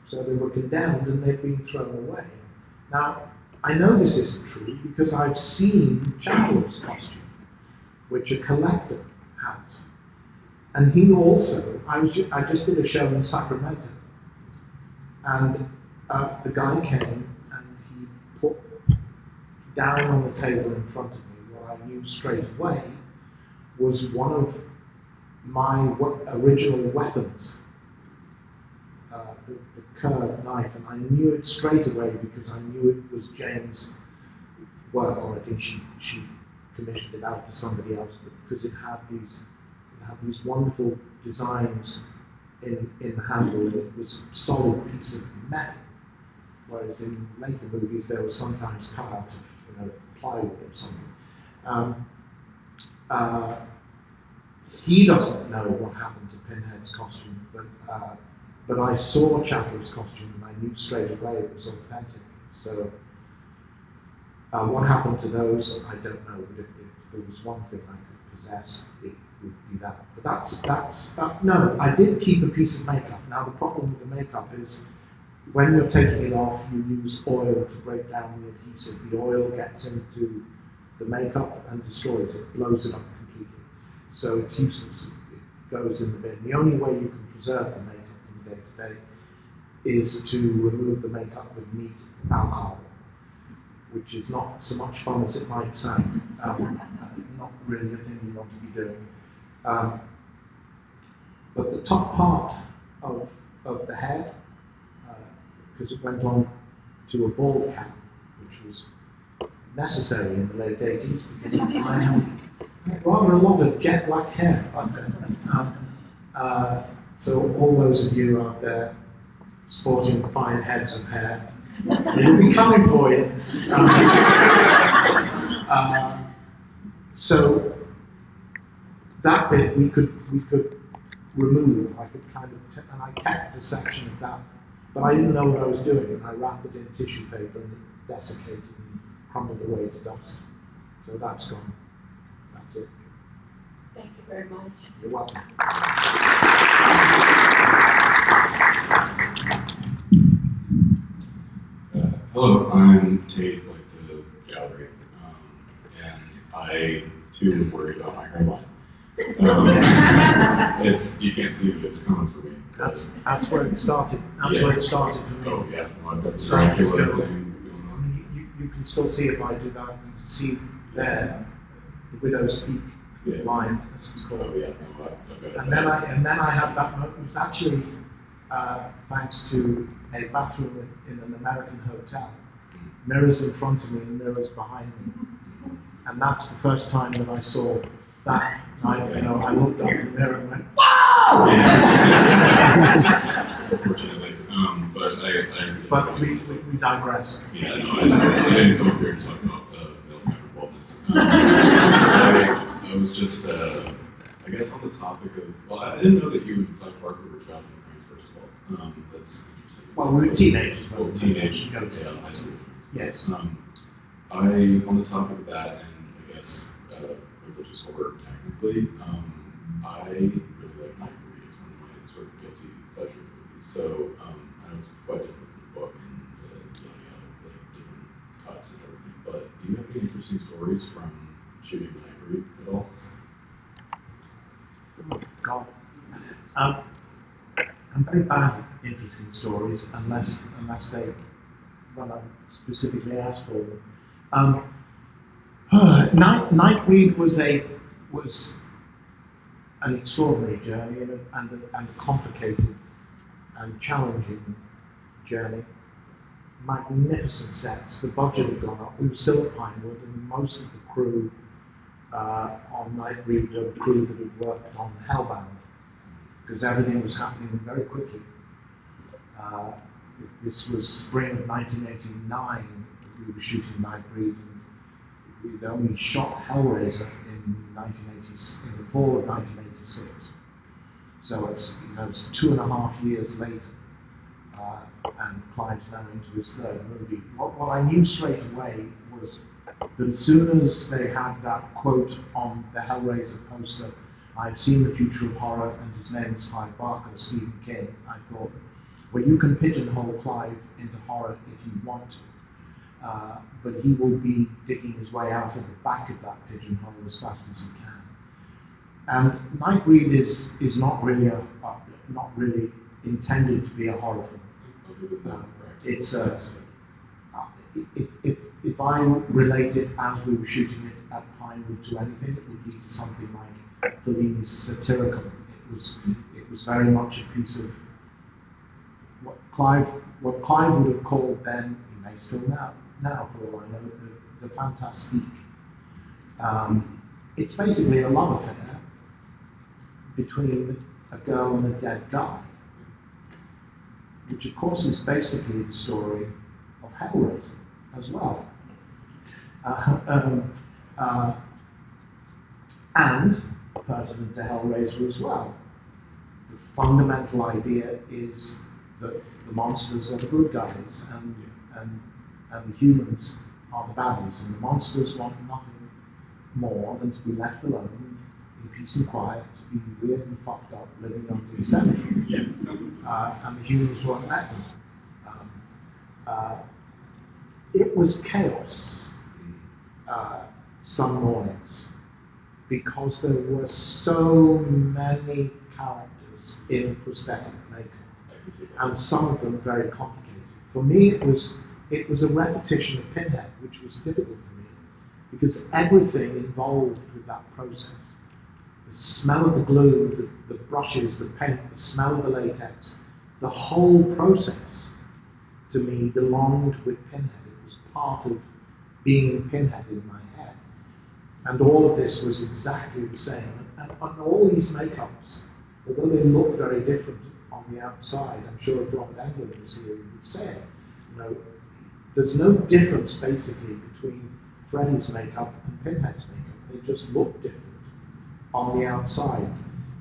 So they were condemned and they'd been thrown away. Now, I know this isn't true because I've seen Chatter's costume, which a collector has. And he also, I just did a show in Sacramento, and the guy came and he put down on the table in front of me what I knew straight away was one of my original weapons, the curved knife, and I knew it straight away because I knew it was Jane's work, or I think she commissioned it out to somebody else, but because it had these wonderful designs in the handle, and it was a solid piece of metal, whereas in later movies they were sometimes cut out of plywood or something. He doesn't know what happened to Pinhead's costume, but I saw Chatter's costume and I knew straight away it was authentic. So what happened to those, I don't know, but if there was one thing I could possess, it would be that. But no, I did keep a piece of makeup. Now the problem with the makeup is when you're taking it off, you use oil to break down the adhesive. The oil gets into the makeup and destroys it, blows it up completely. So it's useless, it goes in the bin. The only way you can preserve the makeup from day to day is to remove the makeup with neat alcohol, which is not so much fun as it might sound. Not really a thing you want to be doing. But the top part of the head, because it went on to a bald cap, which was necessary in the late 80s because I had rather a lot of jet black hair back then. So all those of you out there sporting fine heads of hair, it'll be coming for you. So that bit we could remove. I could kind of, and I kept a section of that, but I didn't know what I was doing, and I wrapped it in tissue paper and it desiccated and crumbled away to dust. So that's gone. That's it. Thank you very much. You're welcome. Hello, I'm Tate, like the gallery, and I too am worried about my hairline. You can't see it, it's coming for me. That's where it started. That's where it started for me. Oh yeah, well, I've got the Started to triangular go. thing going on. You can still see if I do that. You can see there the Widow's Peak Yeah. line, as it's Oh called. yeah, no, I've got it. And then I had that moment. It was actually thanks to a bathroom in an American hotel. Mirrors in front of me and mirrors behind me. And that's the first time that I saw that. I looked up in the mirror and went, "Wow!" Unfortunately, But we digress. Yeah, no, I didn't come up here to talk about milk baldness. I was just, I guess, on the topic of, well, I didn't know that you and Clive Barker were traveling friends, first of all. That's interesting. Well, we were teenagers. Well, teenage, Go to. yeah, high school friends. Yes. On the topic of that, and I guess religious horror technically, I really like Nightbreed. It's one of my sort of guilty pleasure movies. So I know it's quite different from the book and yada yada, like different cuts and everything. But do you have any interesting stories from shooting Nightbreed at all? Oh, God. I'm very bad at interesting stories unless when I specifically ask for them. Nightbreed was an extraordinary journey and a complicated and challenging journey. Magnificent sets. The budget had gone up. We were still at Pinewood, and most of the crew on Nightbreed were the crew that had worked on Hellbound, because everything was happening very quickly. This was spring of 1989. We were shooting Nightbreed, and we'd only shot Hellraiser in the fall of 1986. So it's 2.5 years later, and Clive's now into his third movie. What I knew straight away was that as soon as they had that quote on the Hellraiser poster, "I've seen the future of horror and his name is Clive Barker, Stephen King," I thought, well, you can pigeonhole Clive into horror if you want to, but he will be digging his way out of the back of that pigeonhole as fast as he can. And Nightbreed is not really not really intended to be a horror film. It's if I relate it as we were shooting it at Pinewood to anything, it would be to something like Fellini's Satyricon. It was very much a piece of what Clive would have called then, he may still now for all I know, the fantastique. It's basically a love affair between a girl and a dead guy, which of course is basically the story of Hellraiser as well. And pertinent to Hellraiser as well. The fundamental idea is that the monsters are the good guys and the humans are the baddies, and the monsters want nothing more than to be left alone in peace and quiet, to be weird and fucked up living under the cemetery. And the humans won't let them. It was chaos some mornings, because there were so many characters in prosthetic makeup, and some of them very complicated. For me, it was a repetition of Pinhead, which was difficult for me, because everything involved with that process, the smell of the glue, the brushes, the paint, the smell of the latex, the whole process, to me, belonged with Pinhead. It was part of being Pinhead in my head. And all of this was exactly the same. And all these makeups, although they look very different on the outside, I'm sure if Robert Englund was here, he would say, there's no difference basically between Freddy's makeup and Pinhead's makeup. They just look different on the outside,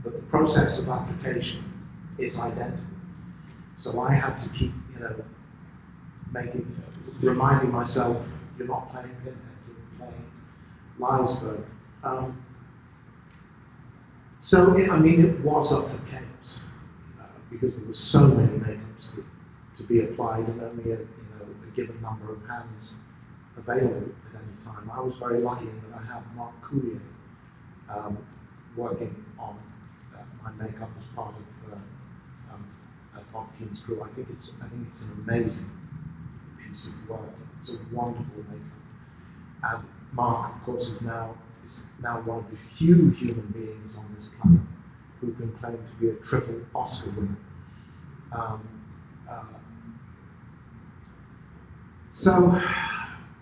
but the process of application is identical. So I had to keep, reminding myself, you're not playing Pinhead, you're playing Liesberg. It was up to chaos, because there were so many makeups to be applied and only a given number of hands available at any time. I was very lucky in that I had Mark Coulier working on my makeup as part of Hopkins' crew. I think it's an amazing piece of work. It's a wonderful makeup. And Mark, of course, is now one of the few human beings on this planet who can claim to be a triple Oscar winner.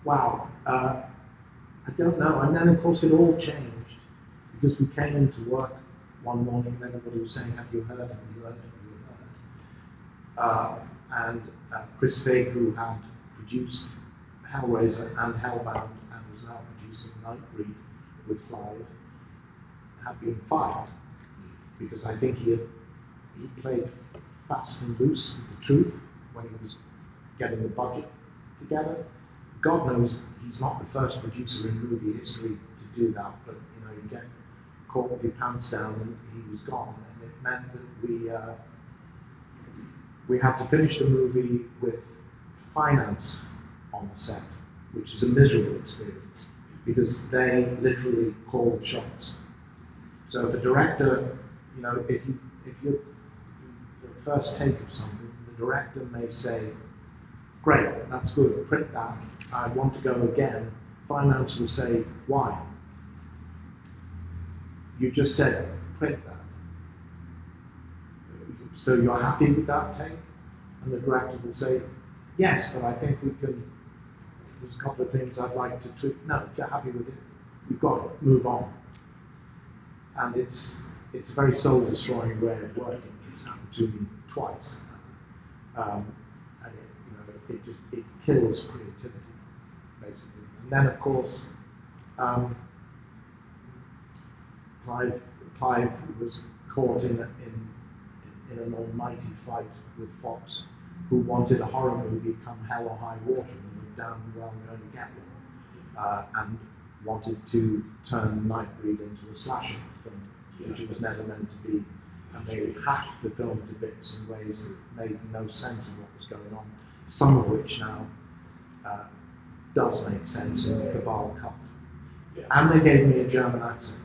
Wow. I don't know. And then, of course, it all changed because we came into work one morning and everybody was saying, "Have you heard? Have you heard? Have you heard?" And Chris Figg, who had produced Hellraiser and Hellbound and was now producing Nightbreed with Clive, had been fired because I think he played fast and loose with the truth when he was getting the budget together. God knows he's not the first producer in movie history to do that, but you get caught with your pants down and he was gone, and it meant that we had to finish the movie with finance on the set, which is a miserable experience because they literally call the shots. So if a director, if you're the first take of something, the director may say, "Great, that's good, print that, I want to go again." Finance will say, "Why? You just said print that. So you're happy with that take?" And the director will say, "Yes, but I think there's a couple of things I'd like to tweak." "No, if you're happy with it, you've got it, move on." And it's a very soul-destroying way of working. It's happened to me twice. And it kills creativity, basically. And then, of course, Clive was caught in an almighty fight with Fox who wanted a horror movie come hell or high water, and were damn well going to get one, and wanted to turn Nightbreed into a slasher film, which it was never meant to be. And they hacked the film to bits in ways that made no sense of what was going on, some of which now does make sense in the Cabal cut. Yeah. And they gave me a German accent.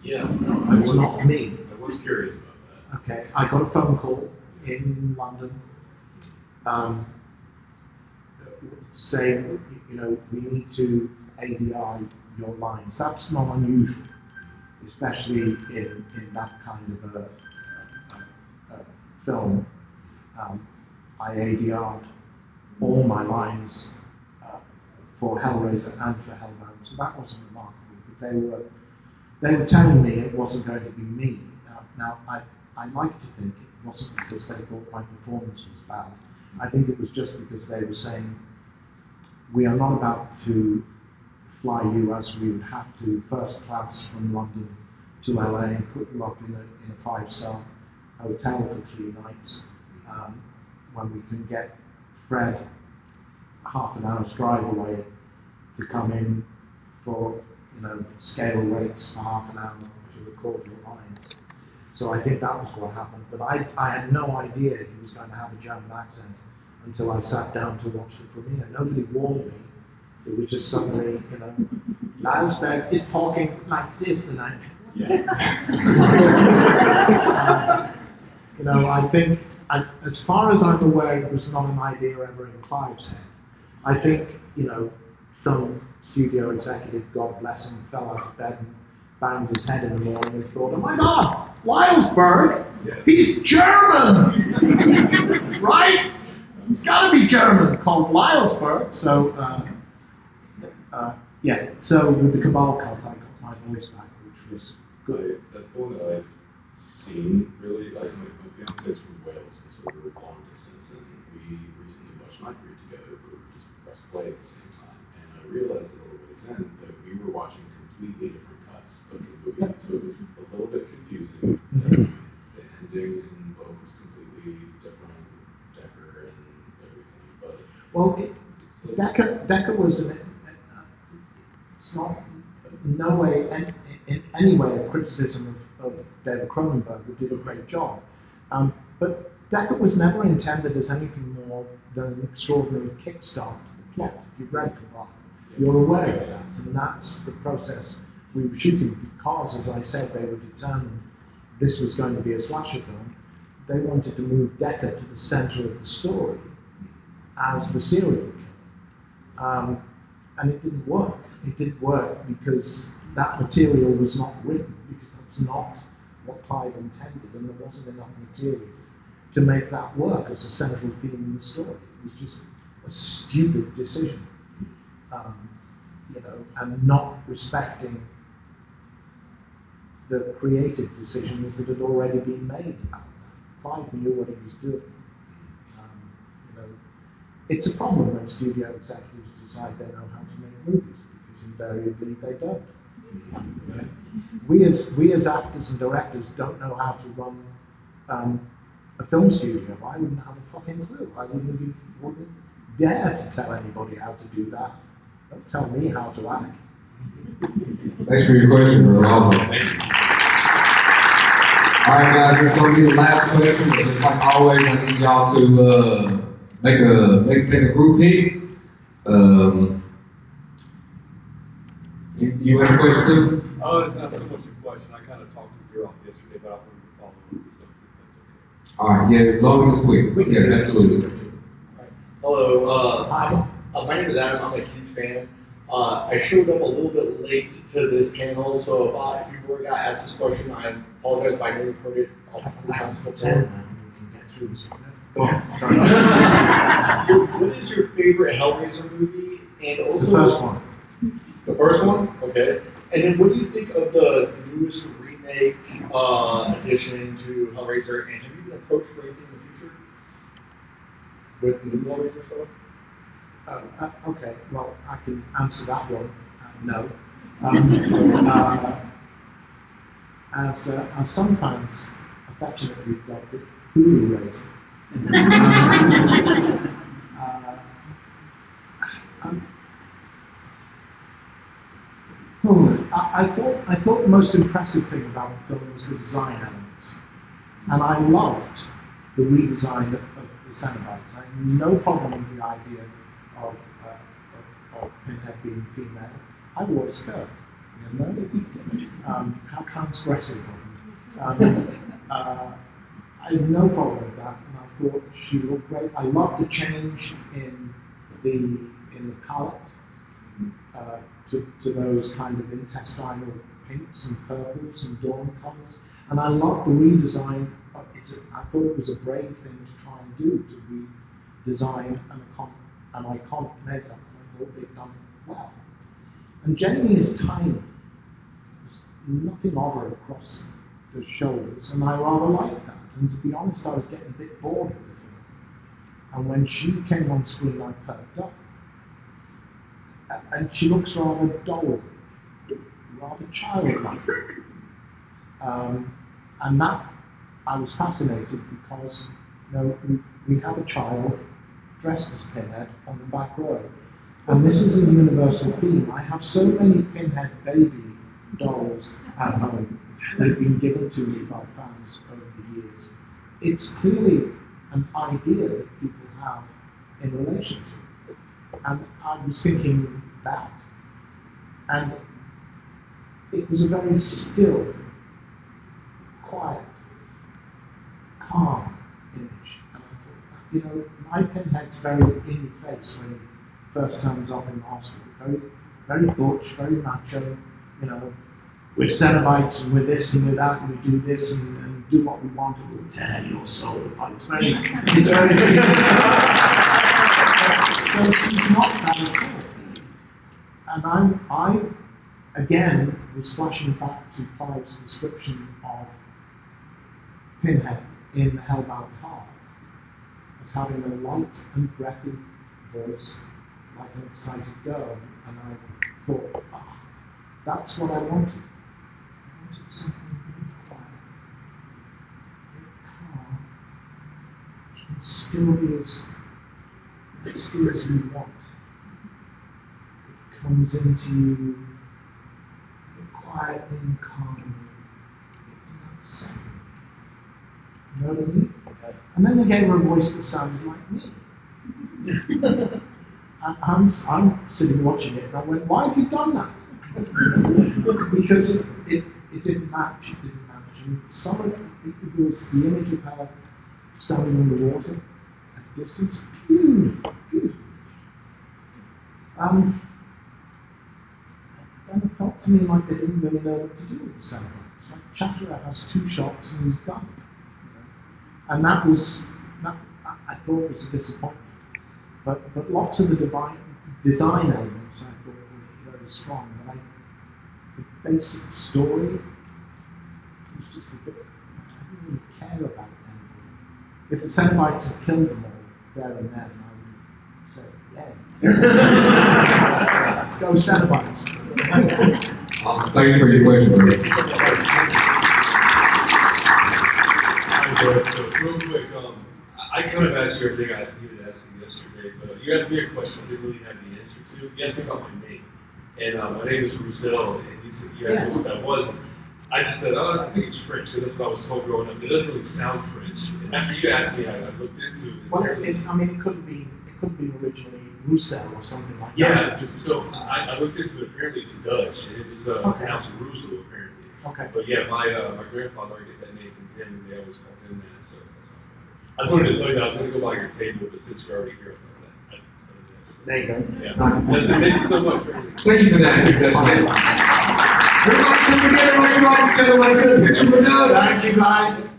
Yeah, It's not me. I was curious about that. Okay, I got a phone call in London saying, you know, we need to ADR your lines. That's not unusual, especially in that kind of a film. I ADR'd all my lines for Hellraiser and for Hellbound, so that wasn't remarkable. But they were telling me it wasn't going to be me. Now I like to think it wasn't because they thought my performance was bad. I think it was just because they were saying, we are not about to fly you as we would have to first class from London to LA and put you up in a 5-star hotel for 3 nights, when we can get Fred half an hour's drive away to come in for, you know, scale rates for half an hour to record your lines. So I think that was what happened. But I had no idea he was going to have a German accent until I sat down to watch the premiere. Nobody warned me. It was just suddenly, you know, Landsberg is talking like this, and I, you know, I think, as far as I'm aware, it was not an idea ever in Clive's head. I think, you know, some studio executive, God bless him, fell out of bed and banged his head in the morning and thought, oh my God, Lylesburg, he's German, right? He's got to be German, called Lylesburg. So, yeah, so with the Cabal cut, I got my voice back, which was good. That's the one that I've seen, really. Like, my fiance is from Wales, and so we're long distance, and we recently watched Nightbreed together, but we just pressed play at the same time. And I realized a little ways in that we were watching completely different cuts of the movie, and so it was a little bit confusing. The ending in both is completely different with Decker and everything, but... Well, Decker was it's not in no way, in any way, a criticism of David Cronenberg, who did a great job. But Decker was never intended as anything more than an extraordinary kickstart to the plot. If you've read Cabal, you're aware of that, and that's the process we were shooting, because, as I said, they were determined this was going to be a slasher film. They wanted to move Decker to the center of the story as the serial killer. And it didn't work. It didn't work because that material was not written, because that's not what Clive intended, and there wasn't enough material to make that work as a central theme in the story. It was just a stupid decision, you know, and not respecting the creative decisions that had already been made about that. Clive knew what he was doing. You know, it's a problem when studio executives decide they know how to make movies, because invariably they don't. You know? We as actors and directors don't know how to run a film studio. I wouldn't have a fucking clue. I wouldn't dare to tell anybody how to do that. Don't tell me how to act. Thanks for your question, brother. Awesome. Thank you. All right, guys, it's going to be the last question. But just like always, I need y'all to take a group pick. You have a question too? Oh, it's not so much a question. I kind of talked to Zero yesterday, but I wanted to follow up with something. That's okay. All right, yeah, as long as it's quick. Yeah, absolutely. Hello, Hi. my name is Adam. I'm a huge fan. I showed up a little bit late to this panel, so if you've already got asked this question, I apologize, but I know you've heard it 100 times before. We can get through this. Go on. Sorry. What is your favorite Hellraiser movie? And also The first one. The first one? Okay. And then what do you think of the newest remake addition to Hellraiser? And have you been approached for anything in the future with new Hellraiser stuff? Okay, well, I can answer that one. No. As some fans affectionately dubbed it, Hulu Raiser. I thought the most impressive thing about the film was the design elements. And I loved the redesign of the Cenobites. I had no problem with the idea of Pinhead being female. I wore a skirt, you know, how transgressive of me. I had no problem with that, and I thought she looked great. I loved the change in the palette to those kind of intestinal pinks and purples and dawn colours. And I loved the redesign. I thought it was a brave thing to try and do, to redesign an iconic makeup, and I thought they'd done it well. And Jamie is tiny. There's nothing of her across the shoulders, and I rather liked that. And to be honest, I was getting a bit bored with the film. And when she came on screen, I perked up. And she looks rather dull, rather childlike. And that, I was fascinated because, you know, we have a child dressed as Pinhead on the back row. And this is a universal theme. I have so many Pinhead baby dolls at home that have been given to me by fans over the years. It's clearly an idea that people have in relation to it. And I was thinking that. And it was a very still, quiet, calm image. And I thought, you know, my Pinhead's very in your face when he first turns up in the hospital. Very, very butch, very macho, you know, we're Cenobites and we're this and we're that and we do this and do what we want and we'll tear your soul apart. It's very so she's not that at all. And I again was flashing back to Clive's description of Pinhead in Hellbound Heart as having a light and breathy voice like an excited girl. And I thought, that's what I wanted. I wanted something very quiet, very calm, which can still be as nasty as you want. It comes into you quietly and calmly, not second. You know what I mean? Okay. And then they gave her a voice that sounded like me. And I'm sitting watching it and I went, why have you done that? Because it didn't match, it didn't match. And some of it was the image of her standing on the water at a distance. Beautiful, beautiful. Then it felt to me like they didn't really know what to do with the Cenobites. Like Chatterer has 2 shots and he's done. You know? And that I thought was a disappointment. But lots of the design elements I thought were very strong. But the basic story was just a bit, I didn't really care about them. If the Cenobites had killed them all there and then, I would have said, yeah. Go Cenobites. Awesome. Thank you for your question, bro. So real quick, I kind of asked you everything I needed to ask you yesterday, but you asked me a question I didn't really have the answer to. You asked me about my name, and my name is Ruzel, and you asked me what that was. I just said, I think it's French, because that's what I was told growing up. It doesn't really sound French. And after you asked me, I looked into it. Well, it could be originally Ruzel or something like that. Yeah, so I looked into it. Apparently it's Dutch, and it was pronounced Ruzel, apparently. Okay. But yeah, my grandfather, I get that name from him, and they always called him that, so that's all. I just wanted to tell you that I was going to go by your table, but since you're already here, I thought that. There you go. Yeah. That's it. Thank you so much for everything. Thank you for that. Everybody come together like you're all together. Let's get a picture with Doug. Thank you, guys.